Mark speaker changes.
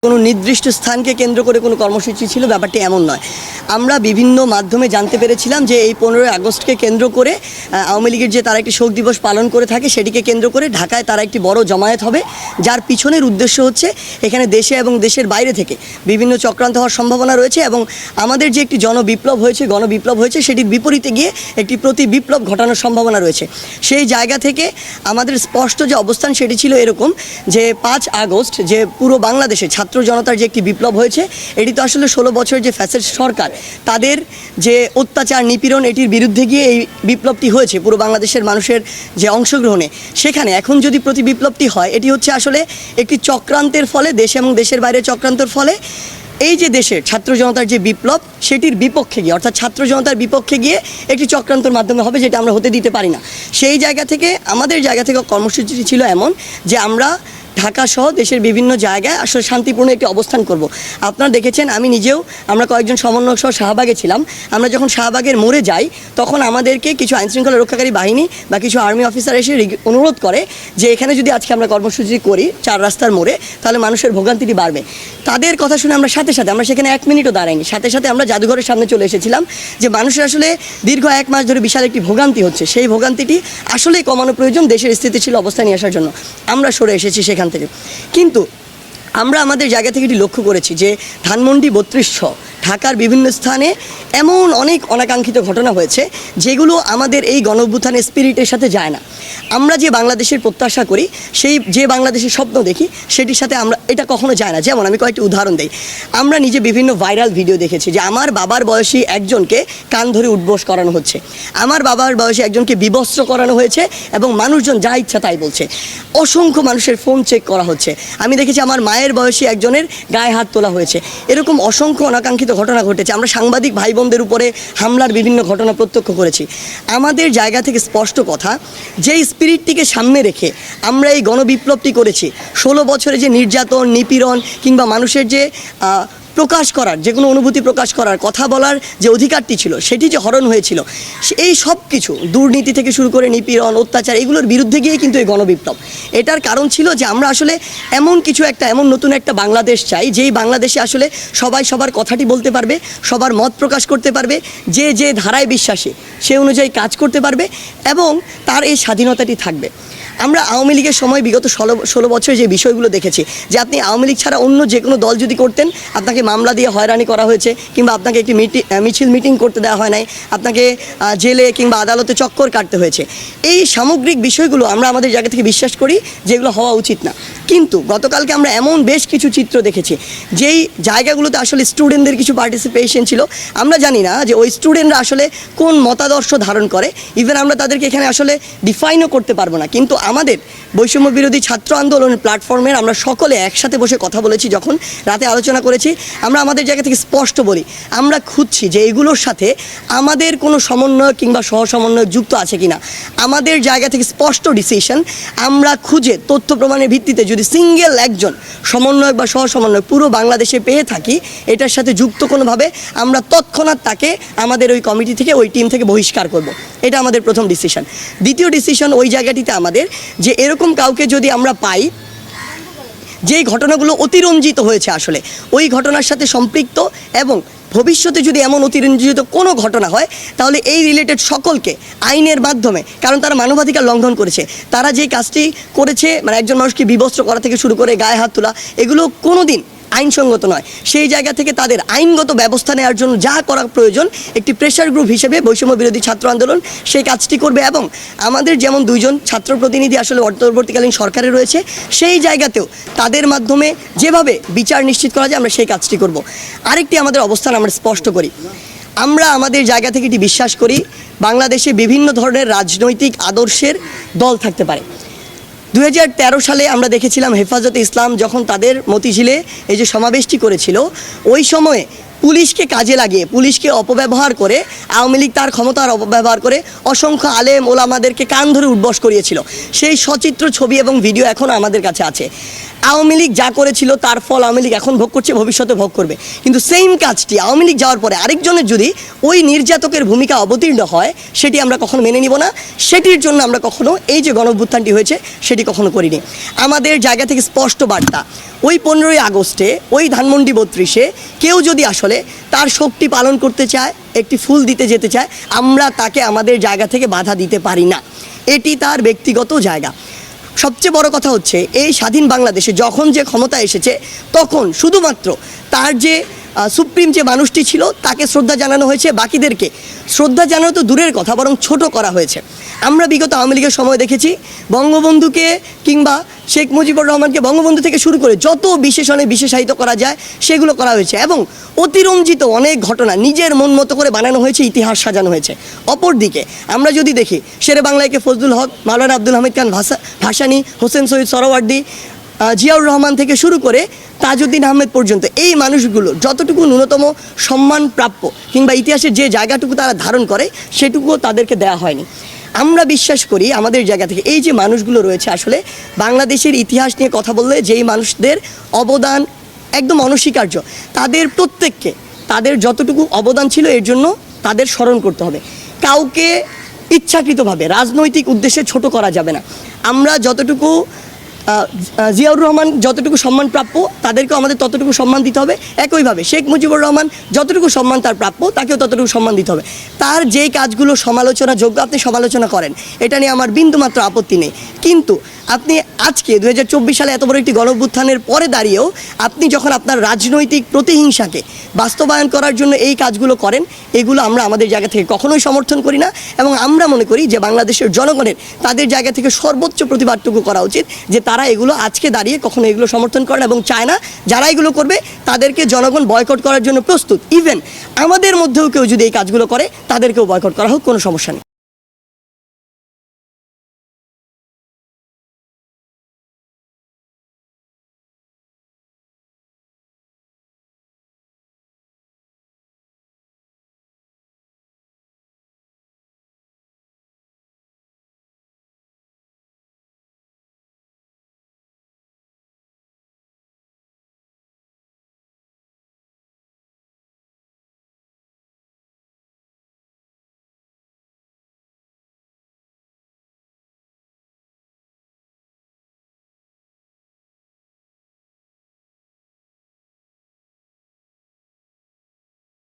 Speaker 1: কোনো নির্দিষ্ট স্থানকে কেন্দ্র করে কোনো কর্মসূচি ছিল, ব্যাপারটি এমন নয়। আমরা বিভিন্ন মাধ্যমে জানতে পেরেছিলাম যে এই 15ই আগস্টকে কেন্দ্র করে আওয়ামী লীগের যে তারা একটি শোক দিবস পালন করে থাকে, সেটিকে কেন্দ্র করে ঢাকায় তারা একটি বড় জমায়েত হবে, যার পিছনের উদ্দেশ্য হচ্ছে এখানে দেশে এবং দেশের বাইরে থেকে বিভিন্ন চক্রান্ত হওয়ার সম্ভাবনা রয়েছে এবং আমাদের যে একটি জনবিপ্লব হয়েছে, গণবিপ্লব হয়েছে, সেটির বিপরীতে গিয়ে একটি প্রতি বিপ্লব ঘটানোর সম্ভাবনা রয়েছে। সেই জায়গা থেকে আমাদের স্পষ্ট যে অবস্থান সেটি ছিল এরকম যে 5 আগস্ট যে পুরো বাংলাদেশে ছাত্র জনতার যে একটি বিপ্লব হয়েছে, এটি তো আসলে 16 বছর যে ফ্যাসিস্ট সরকার তাদের যে অত্যাচার নিপীড়ন, এটির বিরুদ্ধে গিয়ে এই বিপ্লবটি হয়েছে পুরো বাংলাদেশের মানুষের যে অংশগ্রহণে। সেখানে এখন যদি প্রতি বিপ্লবটি হয়, এটি হচ্ছে আসলে একটি চক্রান্তের ফলে, দেশ এবং দেশের বাইরে চক্রান্তের ফলে এই যে দেশের ছাত্র জনতার যে বিপ্লব সেটির বিপক্ষে গিয়ে, অর্থাৎ ছাত্র জনতার বিপক্ষে গিয়ে একটি চক্রান্তর মাধ্যমে হবে, যেটা আমরা হতে দিতে পারি না। সেই জায়গা থেকে আমাদের জায়গা থেকে কর্মসূচিটি ছিল এমন যে আমরা ঢাকা সহ দেশের বিভিন্ন জায়গায় আসলে শান্তিপূর্ণ একটি অবস্থান করব। আপনারা দেখেছেন, আমি নিজেও, আমরা কয়েকজন সমন্বয়ক সহ শাহবাগে ছিলাম। আমরা যখন শাহবাগের মোড়ে যাই, তখন আমাদেরকে কিছু আইনশৃঙ্খলা রক্ষাকারী বাহিনী বা কিছু আর্মি অফিসার এসে অনুরোধ করে যে এখানে যদি আজকে আমরা কর্মসূচি করি 4 রাস্তার মোড়ে, তাহলে মানুষের ভোগান্তিটি বাড়বে। তাদের কথা শুনে আমরা সাথে সাথে, আমরা সেখানে 1 মিনিটও দাঁড়াইনি, সাথে সাথে আমরা জাদুঘরের সামনে চলে এসেছিলাম যে মানুষের আসলে দীর্ঘ 1 মাস ধরে বিশাল একটি ভোগান্তি হচ্ছে, সেই ভোগান্তিটি আসলেই কমানো প্রয়োজন দেশের স্থিতিশীল অবস্থা নিয়ে আসার জন্য। আমরা সরে এসেছি সেখান থেকে। কিন্তু আমরা আমাদের জায়গা থেকে এটি লক্ষ্য করেছি যে ধানমন্ডি 32 ঢাকার বিভিন্ন স্থানে এমন অনেক অনাকাঙ্ক্ষিত ঘটনা হয়েছে যেগুলো আমাদের এই গণঅভ্যুত্থানের স্পিরিটের সাথে যায় না। আমরা যে বাংলাদেশের প্রত্যাশা করি, সেই যে বাংলাদেশের স্বপ্ন দেখি, সেটির সাথে আমরা এটা কখনো যায় না। যেমন আমি কয়েকটি উদাহরণ দিই। আমরা নিজে বিভিন্ন ভাইরাল ভিডিও দেখেছি যে আমার বাবার বয়সী একজনকে কান ধরে উঠবোস করানো হচ্ছে, আমার বাবার বয়সী একজনকে বিবস্ত্র করানো হয়েছে এবং মানুষজন যা ইচ্ছা তাই বলছে। অসংখ্য মানুষের ফোন চেক করা হচ্ছে। আমি দেখেছি আমার মায়ের বয়সী একজনের গায়ে হাত তোলা হয়েছে। এরকম অসংখ্য অনাকাঙ্ক্ষিত ঘটনা ঘটেছে। আমরা সাংবাদিক ভাই বোনদের উপরে হামলার বিভিন্ন ঘটনা প্রত্যক্ষ করেছি। আমাদের জায়গা থেকে স্পষ্ট কথা, যেই স্পিরিটটিকে সামনে রেখে আমরা এই গণবিপ্লবটি করেছি, 16 বছরে যে নির্যাতন, নিপীড়ন কিংবা মানুষের যে প্রকাশ করার, যে কোনো অনুভূতি প্রকাশ করার, কথা বলার যে অধিকারটি ছিল, সেটি যে হরণ হয়েছিল, এই সব কিছু দুর্নীতি থেকে শুরু করে নিপীড়ন, অত্যাচার, এগুলোর বিরুদ্ধে গিয়ে কিন্তু এই গণবিপ্লব। এটার কারণ ছিল যে আমরা আসলে এমন কিছু একটা, এমন নতুন একটা বাংলাদেশ চাই, যেই বাংলাদেশে আসলে সবাই সবার কথাটি বলতে পারবে, সবার মত প্রকাশ করতে পারবে, যে যে ধারায় বিশ্বাসী সে অনুযায়ী কাজ করতে পারবে এবং তার এই স্বাধীনতাটি থাকবে। আমরা আওয়ামী লীগের সময় বিগত 16 বছরে যে বিষয়গুলো দেখেছি, যে আপনি আওয়ামী লীগ ছাড়া অন্য যে কোনো দল যদি করতেন, আপনাকে মামলা দিয়ে হয়রানি করা হয়েছে, কিংবা আপনাকে একটি মিটিং করতে দেওয়া হয় নাই, আপনাকে জেলে কিংবা আদালতে চক্কর কাটতে হয়েছে। এই সামগ্রিক বিষয়গুলো আমরা আমাদের জায়গা থেকে বিশ্বাস করি যেগুলো হওয়া উচিত না। কিন্তু গতকালকে আমরা এমন বেশ কিছু চিত্র দেখেছি যেই জায়গাগুলোতে আসলে স্টুডেন্টদের কিছু পার্টিসিপেশন ছিল। আমরা জানি না যে ওই স্টুডেন্টরা আসলে কোন মতাদর্শ ধারণ করে, ইভেন আমরা তাদেরকে এখানে আসলে ডিফাইনও করতে পারবো না। কিন্তু আমাদের বৈষম্য বিরোধী ছাত্র আন্দোলনের প্ল্যাটফর্মের আমরা সকলে একসাথে বসে কথা বলেছি, যখন রাতে আলোচনা করেছি, আমরা আমাদের জায়গা থেকে স্পষ্ট বলি আমরা খুঁজছি যে এগুলোর সাথে আমাদের কোনো সমন্বয় কিংবা সহসমন্বয় যুক্ত আছে কিনা। আমাদের জায়গা থেকে স্পষ্ট ডিসিশন, আমরা খুঁজে তথ্য প্রমাণের ভিত্তিতে যদি সিঙ্গেল একজন সমন্বয়ক বা সহসমন্বয়ক পুরো বাংলাদেশে পেয়ে থাকি এটার সাথে যুক্ত কোনোভাবে, আমরা তৎক্ষণাৎ তাকে আমাদের ওই কমিটি থেকে, ওই টিম থেকে বহিষ্কার করব। এটা আমাদের প্রথম ডিসিশন। দ্বিতীয় ডিসিশন ওই জায়গাটিতে আমাদের যে এরকম কাউকে যদি আমরা পাই যেই ঘটনাগুলো অতিরঞ্জিত হয়েছে, আসলে ওই ঘটনার সাথে সম্পৃক্ত, এবং ভবিষ্যতে যদি এমন অতিরঞ্জিত কোনো ঘটনা হয়, তাহলে এই রিলেটেড সকলকে আইনের মাধ্যমে, কারণ তারা মানবাধিকার লঙ্ঘন করেছে, তারা যে কাজটি করেছে, মানে একজন মানুষকে বিবস্ত্র করা থেকে শুরু করে গায়ে হাত তোলা, এগুলো কোনো দিন আইনসঙ্গত নয়। সেই জায়গা থেকে তাদের আইনগত ব্যবস্থা নেওয়ার জন্য যা করা প্রয়োজন, একটি প্রেশার গ্রুপ হিসেবে বৈষম্য বিরোধী ছাত্র আন্দোলন সেই কাজটি করবে। এবং আমাদের যেমন 2 জন ছাত্র প্রতিনিধি আসলে অন্তর্বর্তীকালীন সরকারে রয়েছে, সেই জায়গাতেও তাদের মাধ্যমে যেভাবে বিচার নিশ্চিত করা যায় আমরা সেই কাজটি করব। আরেকটি আমাদের অবস্থান আমরা স্পষ্ট করি, আমরা আমাদের জায়গা থেকে এটি বিশ্বাস করি বাংলাদেশে বিভিন্ন ধরনের রাজনৈতিক আদর্শের দল থাকতে পারে। 2013 সালে আমরা দেখেছিলাম হেফাজতে ইসলাম যখন তাদের মতিঝিলে এই যে সমাবেশটি করেছিল, ওই সময়ে পুলিশকে কাজে লাগিয়ে, পুলিশকে অপব্যবহার করে আওয়ামী লীগ তার ক্ষমতার অপব্যবহার করে অসংখ্য আলেম ওলামাদেরকে কান ধরে উঠবস করিয়েছিল। সেই সচিত্র ছবি এবং ভিডিও এখন আমাদের কাছে আছে। আওয়ামী লীগ যা করেছিল তার ফল আওয়ামী লীগ এখন ভোগ করছে, ভবিষ্যতে ভোগ করবে। কিন্তু সেম কাজটি আওয়ামী লীগ যাওয়ার পরে আরেকজনের যদি ওই নির্যাতকের ভূমিকা অবতীর্ণ হয়, সেটি আমরা কখনো মেনে নিব না। সেটির জন্য আমরা কখনো এই যে গণঅভ্যুত্থানটি হয়েছে সেটি কখনো করিনি। আমাদের জায়গা থেকে স্পষ্ট বার্তা, ওই 15ই আগস্টে ওই ধানমন্ডি 32-এ কেউ যদি আসলে তার শক্তি পালন করতে চায়, একটি ফুল দিতে যেতে চায়, আমরা তাকে আমাদের জায়গা থেকে বাধা দিতে পারি না। এটি তার ব্যক্তিগত জায়গা। সবচেয়ে বড় কথা হচ্ছে, এই স্বাধীন বাংলাদেশে যখন যে ক্ষমতা এসেছে তখন শুধুমাত্র তার যে সুপ্রিম যে মানুষটি ছিল তাকে শ্রদ্ধা জানানো হয়েছে, বাকিদেরকে শ্রদ্ধা জানানো তো দূরের কথা, বরং ছোট করা হয়েছে। আমরা বিগত আওয়ামী লীগের সময় দেখেছি বঙ্গবন্ধুকে কিংবা শেখ মুজিবুর রহমানকে বঙ্গবন্ধু থেকে শুরু করে যত বিশেষণে বিশেষায়িত করা যায় সেগুলো করা হয়েছে, এবং অতিরঞ্জিত অনেক ঘটনা নিজের মন মতো করে বানানো হয়েছে, ইতিহাস সাজানো হয়েছে। অপরদিকে আমরা যদি দেখি, শেরে বাংলাকে ফজলুল হক, মাওলানা আব্দুল হামিদ খান ভাসানী, হোসেন শহীদ সোহরাওয়ার্দী, জিয়াউর রহমান থেকে শুরু করে তাজউদ্দিন আহমেদ পর্যন্ত এই মানুষগুলো যতটুকু ন্যূনতম সম্মান প্রাপ্য কিংবা ইতিহাসের যে জায়গাটুকু তারা ধারণ করে সেটুকুও তাদেরকে দেওয়া হয়নি। আমরা বিশ্বাস করি আমাদের জায়গা থেকে এই যে মানুষগুলো রয়েছে, আসলে বাংলাদেশের ইতিহাস নিয়ে কথা বললে যেই মানুষদের অবদান একদম অনস্বীকার্য, তাদের প্রত্যেককে তাদের যতটুকু অবদান ছিল এর জন্য তাদের স্মরণ করতে হবে। কাউকে ইচ্ছাকৃতভাবে রাজনৈতিক উদ্দেশ্যে ছোট করা যাবে না। আমরা যতটুকু জিয়াউর রহমান যতটুকু সম্মান প্রাপ্য তাদেরকেও আমাদের ততটুকু সম্মান দিতে হবে। একইভাবে শেখ মুজিবুর রহমান যতটুকু সম্মান তার প্রাপ্য তাকেও ততটুকু সম্মান দিতে হবে। তার যেই কাজগুলো সমালোচনাযোগ্য আপনি সমালোচনা করেন, এটা নিয়ে আমার বিন্দুমাত্র আপত্তি নেই। কিন্তু আপনি আজকে 2024 সালে এত বড় একটি গণঅভ্যুত্থানের পরে দাঁড়িয়েও আপনি যখন আপনার রাজনৈতিক প্রতিহিংসাকে বাস্তবায়ন করার জন্য এই কাজগুলো করেন, এগুলো আমরা আমাদের জায়গা থেকে কখনোই সমর্থন করি না। এবং আমরা মনে করি যে বাংলাদেশের জনগণের তাদের জায়গা থেকে সর্বোচ্চ প্রতিবাদটুকু করা উচিত যে তারা এগুলো আজকে দাঁড়িয়ে কখনো এগুলো সমর্থন করে না এবং চায় না যারা এগুলো করবে তাদেরকে জনগণ বয়কট করার জন্য প্রস্তুত। ইভেন আমাদের মধ্যেও কেউ যদি এই কাজগুলো করে তাদেরকেও বয়কট করা হোক, কোনো সমস্যা নেই।